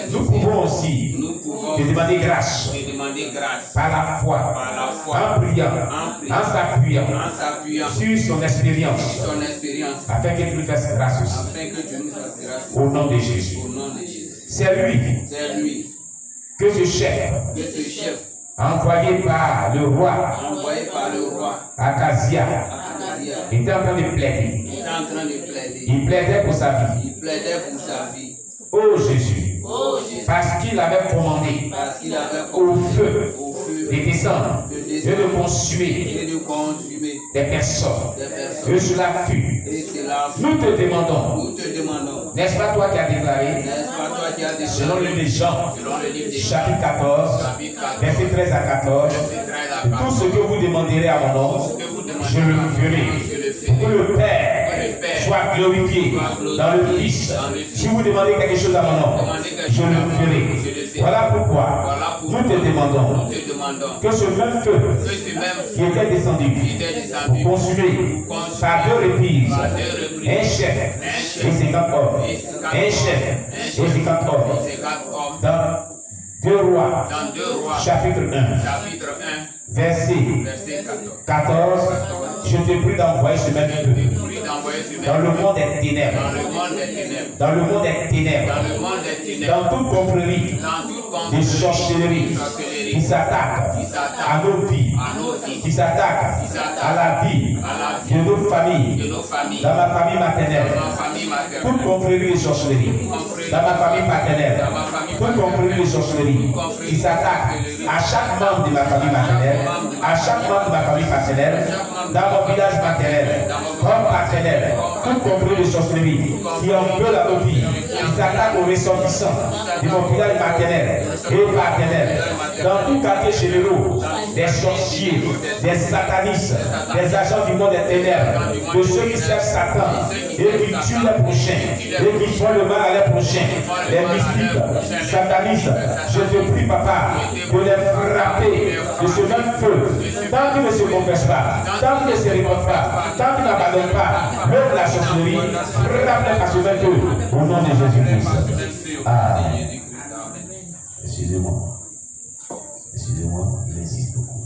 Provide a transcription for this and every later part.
nous pouvons aussi te demander grâce par la foi, en priant, en s'appuyant sur son expérience, afin que tu nous fasses grâce aussi. Au nom de Jésus. C'est lui que ce chef envoyé par le roi Akazia était en train de plaider. Il plaidait pour sa vie. Oh Jésus, parce qu'il avait commandé au feu de descendre et de consumer des personnes. Et cela fut. Nous te demandons, n'est-ce pas toi qui as déclaré, selon le livre de Jean, chapitre 14, verset 13 à 14, tout ce que vous demanderez à mon nom, je le ferai. Pour que le Père soit glorifié dans le Fils. Si vous demandez quelque chose à mon nom, je le ferai. Voilà pourquoi nous te demandons que ce même feu qui était descendu pour consumer par 2 reprises un chef et 50 hommes, un chef et 50 hommes, dans 2 Rois, chapitre 1, verset 14, je te prie d'envoyer ce même feu dans le monde des ténèbres, dans le monde des ténèbres, dans toute confrérie de sorcellerie qui s'attaque à nos vies, qui s'attaque à la vie de nos familles, dans ma famille maternelle, toute confrérie de sorcellerie, dans ma famille paternelle, toute confrérie de sorcellerie qui s'attaque à chaque membre de ma famille maternelle, à chaque membre de ma famille paternelle, dans mon village maternel, comme paternel, toute confrérie de sorcellerie qui en veut la vie, qui s'attaque aux ressortissants de mon village maternel et paternel, dans tout quartier généraux, des sorciers, des satanistes, des agents du monde des ténèbres, de ceux qui servent Satan et qui tuent les prochains, et qui font le mal à les prochains, les mystiques, satanistes. Je te prie, Papa, de les frapper de ce même feu, tant qu'ils ne se confessent pas, tant qu'ils ne se répondent pas, tant qu'ils n'abandonnent pas l'œuvre de la sorcellerie, frappe-les par ce même feu, au nom de Jésus-Christ. Amen. Excusez-moi, il insiste beaucoup.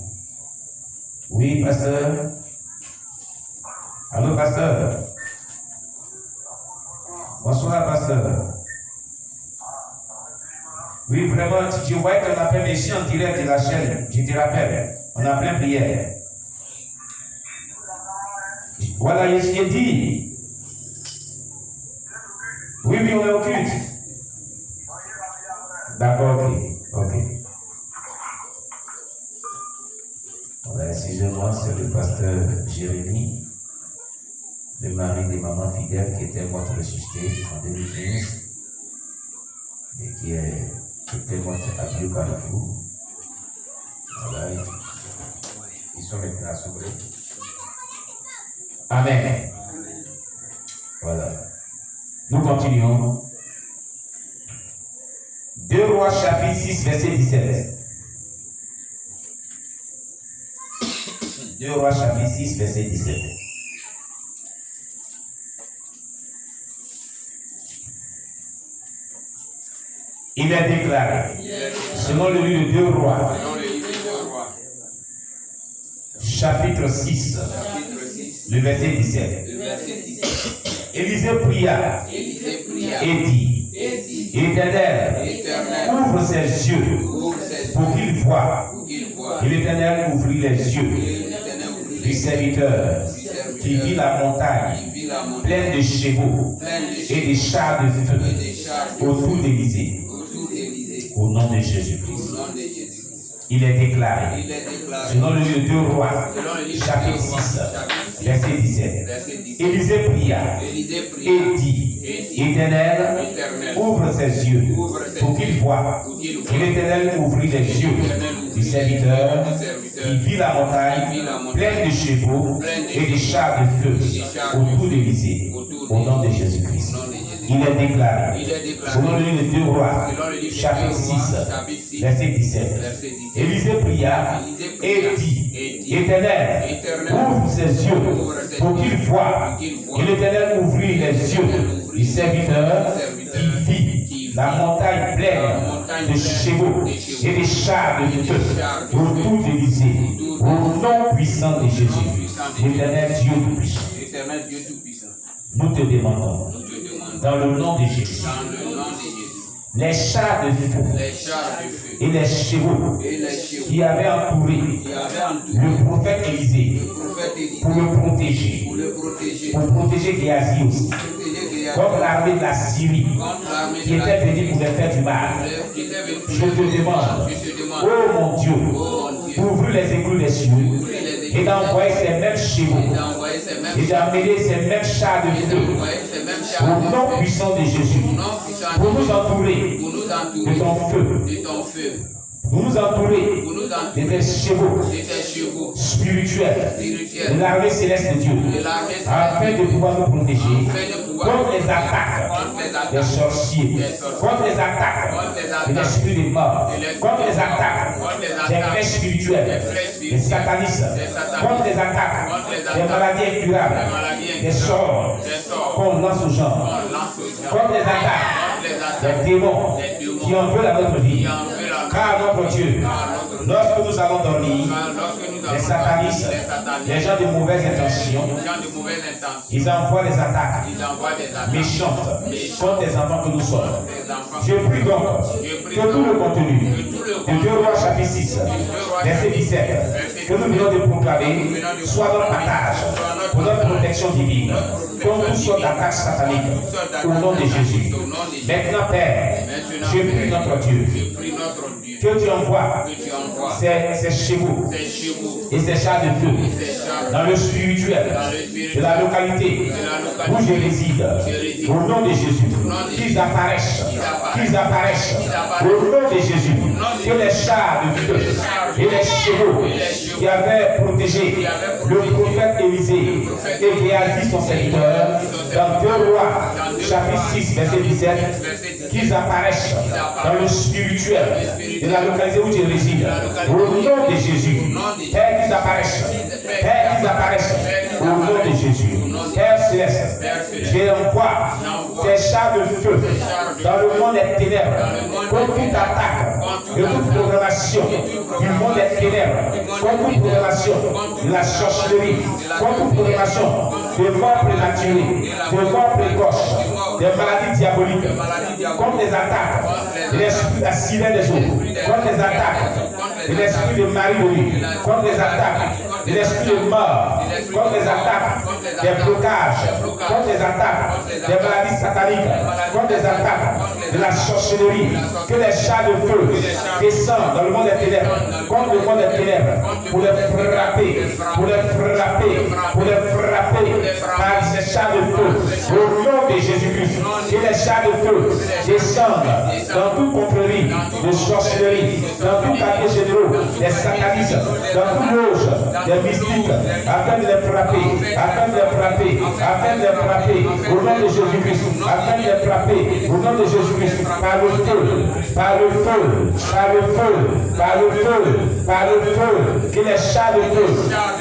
Oui, pasteur. Allô, pasteur. Bonsoir, pasteur. Oui, vraiment, je voyais qu'on appelle ici en direct de la chaîne. Je te rappelle, on a plein prière. Voilà, j'ai dit. Oui, on est au culte. D'accord, ok. Voilà, excusez-moi, c'est le pasteur Jérémie, le mari des mamans fidèles qui était mort ressuscité en 2015 et qui était mort à Dieu Carrefour. Voilà, ils sont maintenant sauvés. Amen. Voilà. Nous continuons. 2 Rois chapitre 6 verset 17. 2 Rois chapitre 6 verset 17. Il est déclaré, selon le livre de 2 Rois, chapitre 6, le verset 17. Élisée pria et dit, Éternel, ouvre ses yeux pour qu'il voie. Et l'Éternel ouvrit les yeux du serviteur qui vit la montagne pleine de chevaux et de chars de feu autour d'Élysée. Au nom de Jésus-Christ. Il est déclaré, selon le livre de 2 Rois, chapitre 6, verset 17. Élisée pria et dit, Éternel, ouvre ses yeux pour qu'il voie. Et l'Éternel ouvrit les yeux du serviteur qui vit la montagne pleine de chevaux et de chars de feu autour d'Élysée. Au nom de Jésus-Christ. Il est déclaré, selon le livre de 2 Rois, chapitre 6, verset 17. Élisée pria et dit, Éternel, ouvre ses yeux pour qu'il voie. Et l'Éternel ouvrit les yeux du serviteur qui la montagne pleine de chevaux et des chars de feu autour d'Élysée, au nom puissant de Jésus, l'Éternel Dieu Tout-Puissant. Nous te demandons, dans le nom de Jésus, les chars de feu et les chevaux qui avaient entouré le prophète Élisée pour le protéger, Géasi aussi, contre l'armée de la Syrie qui était venue pour les faire du mal. Je te demande, oh mon Dieu, d'ouvrir les éclous des cieux et d'envoyer ces mêmes chevaux et d'amener ces mêmes chars de feu au nom puissant de Jésus pour nous entourer de ton feu. Vous nous entourez de tes chevaux spirituels, de l'armée céleste de Dieu, afin de pouvoir nous protéger contre les attaques des sorciers, contre les attaques de l'esprit de mort, contre les attaques des flèches spirituelles, des satanistes, contre les attaques des maladies incurables, des sorts qu'on lance aux gens, contre les attaques des démons qui en veulent à notre vie. Car notre Dieu, lorsque nous allons dormir, les satanistes, les gens de mauvaises intentions, ils envoient des attaques méchantes contre les enfants que nous sommes. Je prie donc que tout le contenu de 2 Rois chapitre 6, verset 17, que nous venons de proclamer, soit notre partage pour notre protection divine, contre toutes sortes d'attaques sataniques, au nom de Jésus. Maintenant, Père, je prie notre Dieu, que tu envoies ces chevaux et ces chars de feu dans le spirituel de la localité où je réside, au nom de Jésus, qu'ils apparaissent, au nom de Jésus, que les chars de feu et les chevaux qui avaient protégé le prophète Élisée et Géasi son serviteur, dans 2 Rois, chapitre 6, verset 17, qu'ils apparaissent dans le spirituel de la localité où tu résides, au nom de Jésus. Père, qu'ils apparaissent, au nom de Jésus. Père céleste, j'envoie ces chars de feu dans le monde des ténèbres, contre toute attaque de toute programmation du monde des ténèbres, contre toute programmation de la sorcellerie, contre toute programmation de mort prématurée, de mort précoce, des maladies diaboliques, contre les attaques de l'esprit de la sirène des eaux, contre les attaques de l'esprit de Marie de lui, contre les attaques de l'esprit de mort, contre les attaques des blocages, contre les attaques des maladies sataniques, contre les attaques de la sorcellerie, que les chars de feu descendent dans le monde des ténèbres, contre le monde des ténèbres, pour les frapper, par ces chars de feu, au nom de Jésus-Christ, que les chars de feu descendent dans toute confrérie de sorcellerie, dans tout quartier généraux, des satanistes, dans toute loge, des mystiques, afin de les frapper, au nom de Jésus-Christ, afin de les frapper, au nom de Jésus-Christ, par le feu, que les chars de feu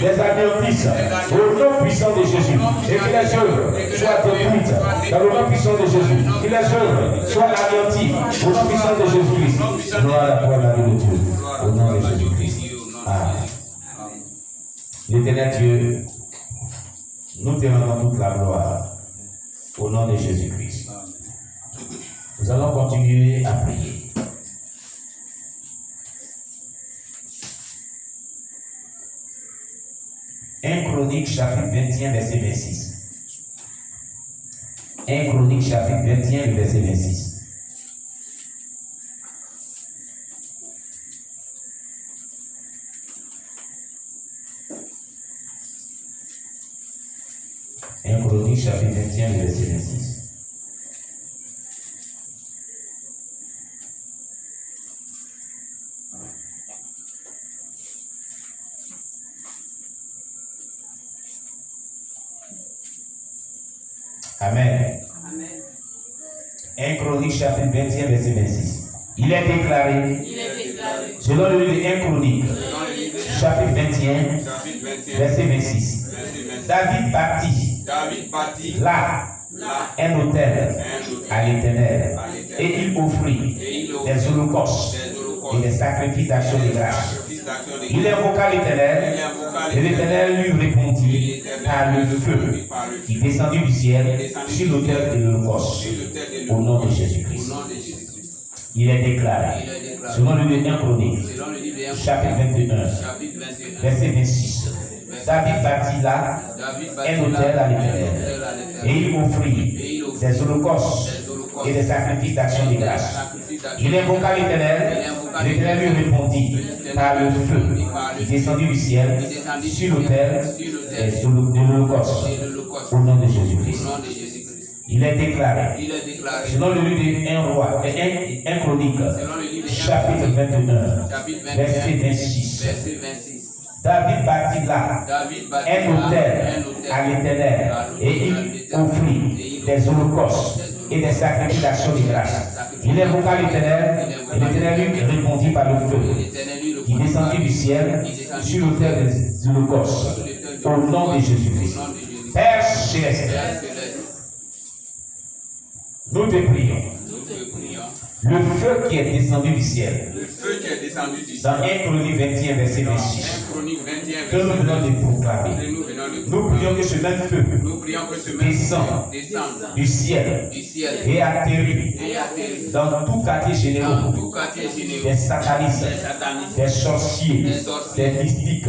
les anéantissent, au nom puissant de Jésus, et que les œuvres soient détruites, dans le nom puissant de Jésus, que les œuvres soient anéanties, au nom puissant de Jésus-Christ. Gloire à la vie de Dieu, au nom de Jésus-Christ. Amen. L'Éternel Dieu, nous te rendons toute la gloire au nom de Jésus-Christ. Nous allons continuer à prier. Chroniques chapitre 21, verset 26. 1 Chroniques chapitre 21, verset 26. Chroniques chapitre 21, verset 26. Amen. 1 Chroniques chapitre 21, verset 26. Il est déclaré, selon le livre de 1 Chroniques, chapitre 21, verset 26. David bâtit là un autel à l'Éternel Et il offrit des holocaustes et des sacrifices d'action de grâce. Il invoqua l'Éternel, et l'Éternel lui répondit par le feu qui descendit du ciel sur l'autel de l'Holocauste, au nom de Jésus-Christ. Il est déclaré, selon le livre 1 Chronique, chapitre 21, verset 26. David bâtit là un autel à l'Éternel, et il offrit des holocaustes et des sacrifices d'action de grâce. Il invoqua l'Éternel, l'Éternel lui répondit par le feu qui descendit du ciel sur l'autel de l'Holocauste, au nom de Jésus-Christ. Il est déclaré, selon le livre de 1 roi, 1 Chronique, chapitre 21, verset 26. David bâtit là un autel à l'Éternel et il offrit des holocaustes et des sacrifices d'action de grâce. Il invoqua l'Éternel et l'Éternel lui répondit par le feu qui descendit du ciel sur l'autel des holocaustes, au nom de Jésus-Christ. Père céleste, nous te prions. Le feu qui est descendu du ciel. Dans 1 Chronique 21, verset 26. Que nous venons de proclamer. Nous prions que ce même feu descende du ciel et atterrit dans tout quartier général des satanistes, des sorciers, des mystiques,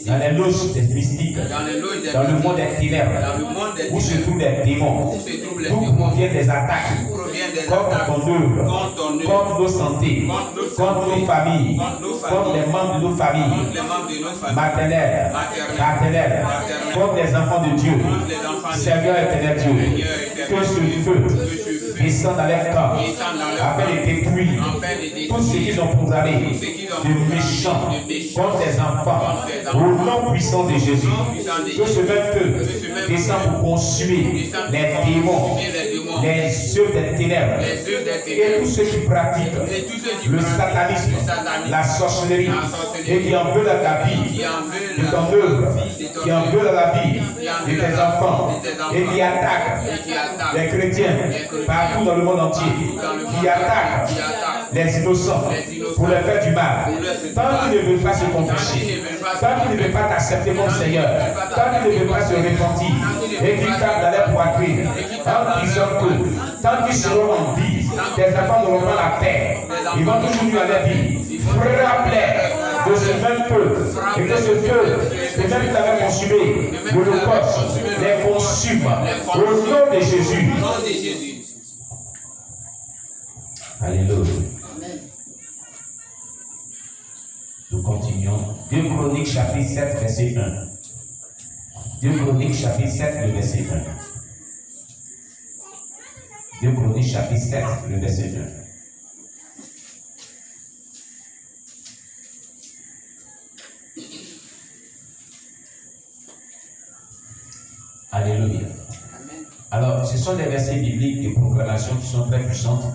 dans les loges des mystiques, dans le monde des ténèbres, où se trouvent des démons, d'où proviennent des attaques contre ton œuvre, contre nos santé, contre nos familles, contre les membres de nos familles, maternelles, paternelles, contre les enfants de Dieu. Seigneur éternel Dieu, que ce feu descende dans les camps afin de détruire tout ce qu'ils ont programmé de méchants contre les enfants au nom puissant de Jésus. Que ce même feu descende pour consumer les démons, les œuvres des ténèbres et tous ceux qui pratiquent le satanisme, la sorcellerie et qui en veulent à ta vie, de ton œuvre, qui en veulent à la vie de tes enfants et qui attaquent les chrétiens partout dans le monde entier, qui attaquent les innocents pour leur faire du mal. Tant qu'ils ne veulent pas se confesser, tant qu'ils ne veulent pas t'accepter comme Seigneur, tant qu'ils ne veulent pas se repentir et qu'ils tapent dans leur poitrine, tant qu'ils sont peu, tant qu'ils seront en vie, tes enfants n'auront pas la paix. Ils vont toujours vivre leur vie. Frappe-les de ce même feu, et que ce feu, le même qui l'avait consumé, l'Holocauste, les consume au nom de Jésus. Alléluia. Nous continuons. 2 Chroniques chapitre 7, verset 1. 2 Chroniques chapitre 7, le verset 1. 2 Chroniques chapitre 7, le verset 1. Alléluia. Alors, ce sont des versets bibliques de proclamation qui sont très puissantes.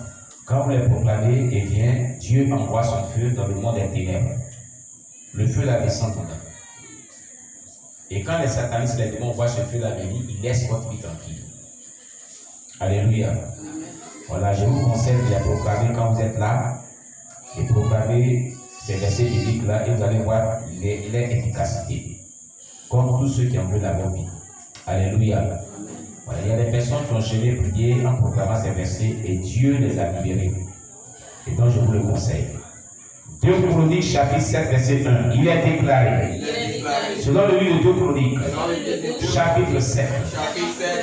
Quand vous les proclamez, eh bien, Dieu envoie son feu dans le monde des ténèbres. Le feu la descend dedans. Et quand les satanistes, les démons voient ce feu la venir, ils laissent votre vie tranquille. Alléluia. Voilà, je vous conseille de les proclamer quand vous êtes là. Et proclamer ces versets bibliques-là et vous allez voir leur efficacité. Comme tous ceux qui en veulent la bonne vie. Alléluia. Voilà, il y a des personnes qui ont jamais prié en proclamant ces versets et Dieu les a libérés. Et donc je vous le conseille. 2 Chroniques chapitre 7 verset 1. Il est déclaré. Selon le livre de 2 Chroniques chapitre 7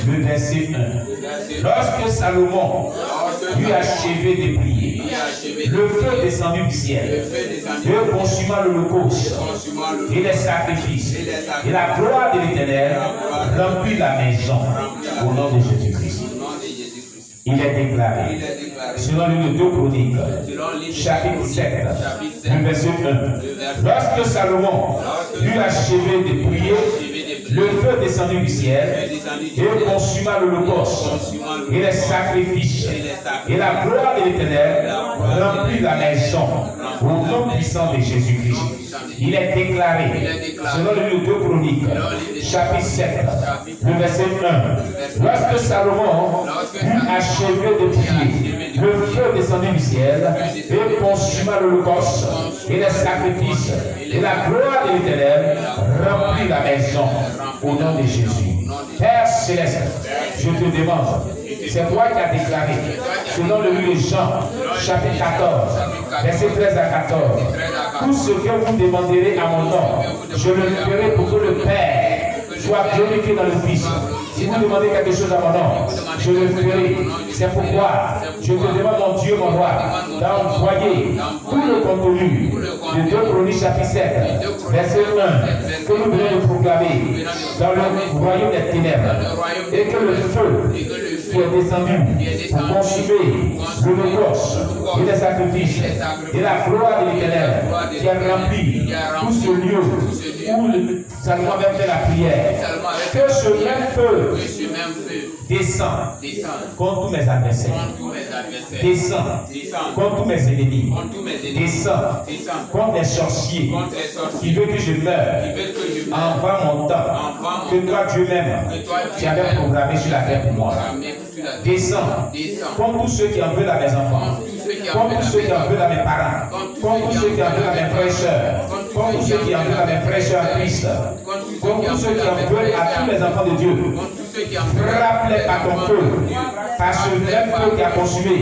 le verset 1. Lorsque Salomon eut achevé de prier, le feu descendu du ciel, Dieu consuma l'Holocauste et les sacrifices, et la gloire de l'Éternel remplit la maison au nom de Jésus-Christ. Il est déclaré, selon le livre de 2 Chroniques, chapitre 7, le verset 1. Lorsque Salomon eut achevé de prier, le feu descendu du ciel et consuma l'Holocauste et les sacrifices, et la gloire de l'Éternel remplit la maison au nom puissant de Jésus-Christ. Il est déclaré, selon le livre de Chroniques, chapitre 7, le verset 1. Lorsque Salomon eut achevé de prier, le feu descendit du ciel et consuma l'holocauste et les sacrifices, et la gloire de l'Éternel remplit la maison au nom de Jésus. Père Céleste, je te demande, c'est toi qui as déclaré, selon le livre de Jean, chapitre 14, verset 13 à 14, tout ce que vous demanderez à mon nom, je le ferai pour que le Père soit glorifié dans le Fils. Si vous demandez quelque chose à mon nom, je le ferai. C'est pourquoi je te demande, mon Dieu, mon roi, d'envoyer tout le contenu de 2 Chroniques chapitre 7, verset 1, que nous venons de proclamer dans le royaume des ténèbres, et que le feu qui est descendu pour consumer l'holocauste et les sacrifices, et la gloire de l'Éternel qui a rempli tout ce lieu où Salomon avait fait la prière, que ce même feu descend contre tous mes adversaires, descend contre tous mes ennemis, descend contre les sorciers qui veulent que je meure avant mon temps, que toi Dieu même tu avais programmé sur la terre pour moi. Descends contre tous ceux qui en veulent à mes enfants, contre tous ceux qui en veulent à mes parents, contre tous ceux qui en veulent à mes frères et sœurs, contre tous ceux qui en veulent à mes frères et sœurs en Christ, contre tous ceux qui en veulent à tous les enfants de Dieu. Frappe-les par ton feu, par ce même feu qui a consumé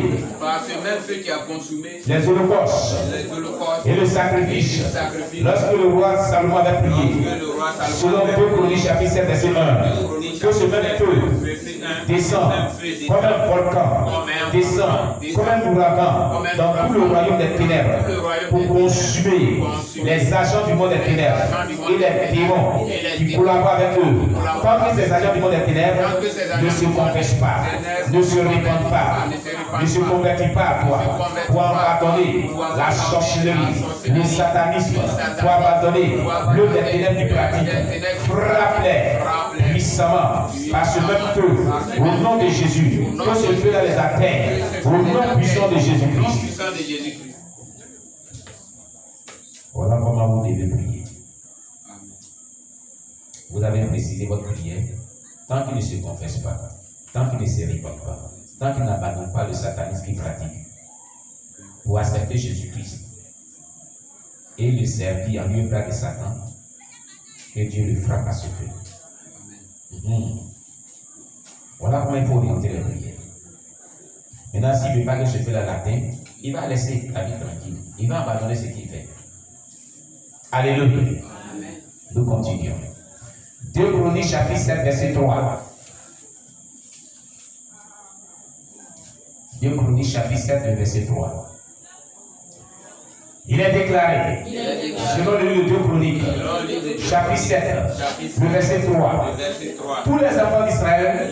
les holocaustes et le sacrifice. Lorsque le roi Salomon avait prié, selon 2 Chroniques chapitre 7 verset 1, que ce même feu descend comme un volcan, descend comme un ouragan dans tout le royaume des ténèbres pour consumer les agents du monde des ténèbres et les démons qui collaborent avec eux. Tant que ces agents du monde des ténèbres ne se confessent pas, ne se répandent pas, ne se convertissent pas à toi, pour abandonner la sorcellerie, le satanisme, pour abandonner le des ténèbres du pratique, frappe-les puissamment par ce même feu, au nom de Jésus, que ce feu-là les atteigne, au nom puissant de Jésus-Christ. Voilà comment vous devez prier. Vous avez précisé votre prière. Tant qu'il ne se confesse pas, tant qu'il ne se répand pas, tant qu'il n'abandonne pas le satanisme qu'il pratique, pour accepter Jésus-Christ et le servir en lieu plat de Satan, que Dieu le frappe à ce feu. Voilà comment il faut orienter les prières. Maintenant, s'il ne veut pas que ce feu-là l'atteigne, il va laisser la vie tranquille. Il va abandonner ce qu'il fait. Alléluia. Nous continuons. 2 Chroniques chapitre 7 verset 3. 2 Chroniques chapitre 7 verset 3. Il est déclaré, selon le livre de 2 Chroniques, chapitre 7, le verset 3. Tous les enfants d'Israël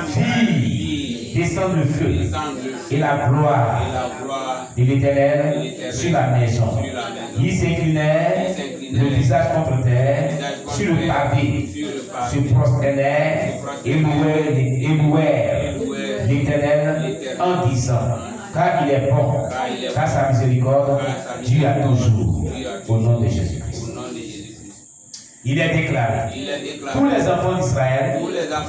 firent descendre le feu et la gloire de l'Éternel sur la maison. Ils s'inclinèrent, le visage contre terre, sur le pavé, se prosternèrent et louèrent l'Éternel en disant, car il est bon, car sa miséricorde dure à toujours, au nom de Jésus-Christ. Il est déclaré, tous les enfants d'Israël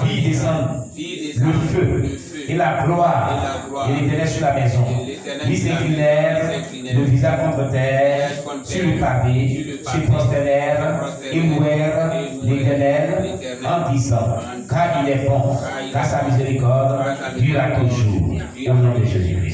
firent descendre le feu et la gloire de l'Éternel sur la maison. Ils s'inclinèrent, le visage contre terre, sur le pavé, se prosternèrent et louèrent l'Éternel en disant, car il est bon, car sa miséricorde dure à toujours, au nom de Jésus-Christ.